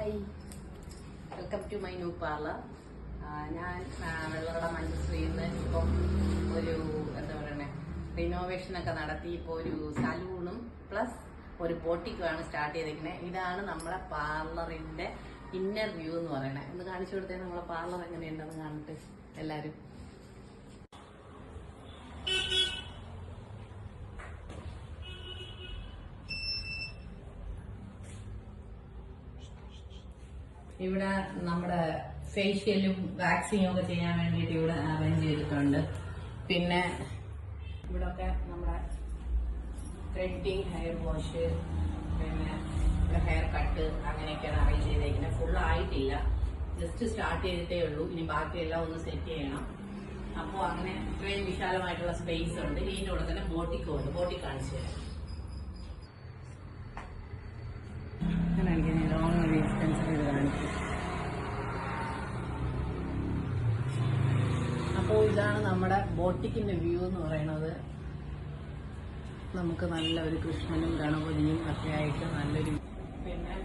Hi, welcome to my new parlour. ഞാൻ വെള്ളറട മഞ്ജുശ്രീയിൽ നിന്ന് ഇപ്പം ഒരു എന്താ പറയണേ റിനോവേഷനൊക്കെ നടത്തി ഇപ്പോൾ ഒരു സലൂണും പ്ലസ് ഒരു ബോട്ടിക്കുമാണ് സ്റ്റാർട്ട് ചെയ്തിരിക്കുന്നത്. ഇതാണ് നമ്മളെ പാർലറിന്റെ ഇന്നർ വ്യൂ എന്ന് പറയണേ. ഒന്ന് കാണിച്ചു കൊടുത്തേ നമ്മളെ പാർലർ എങ്ങനെയുണ്ടെന്ന് കാണട്ടെ എല്ലാവരും. ഇവിടെ നമ്മുടെ ഫേഷ്യലും വാക്സിനും ഒക്കെ ചെയ്യാൻ വേണ്ടിയിട്ട് ഇവിടെ അറേഞ്ച് ചെയ്തിട്ടുണ്ട്. പിന്നെ ഇവിടെ ഒക്കെ നമ്മുടെ ത്രെഡിങ്, ഹെയർ വാഷ്, പിന്നെ ഹെയർ കട്ട് അങ്ങനെയൊക്കെയാണ് അറേഞ്ച് ചെയ്തേക്കുന്നത്. ഫുൾ ആയിട്ടില്ല, ജസ്റ്റ് സ്റ്റാർട്ട് ചെയ്തിട്ടേ ഉള്ളൂ. ഇനി ബാക്കിയെല്ലാം ഒന്ന് സെറ്റ് ചെയ്യണം. അപ്പോൾ അങ്ങനെ ഇത്രയും വിശാലമായിട്ടുള്ള സ്പേസ് ഉണ്ട്. ഇതിൻ്റെ കൂടെ തന്നെ ബോട്ടിക്കും ഉണ്ട്. ബോട്ടിക് കാണിച്ചു തരാം. അങ്ങനെ ലോങ് ഒരു എക്സ്റ്റൻഷൻ ചെയ്ത് കാണിക്കും. അപ്പോൾ ഇതാണ് നമ്മുടെ ബോട്ടിക്കിന്റെ വ്യൂ എന്ന് പറയുന്നത്. നമുക്ക് നല്ല ഒരു കൃഷ്ണനും ഗണപതിയും ഒക്കെ ആയിട്ട് നല്ലൊരു, പിന്നെ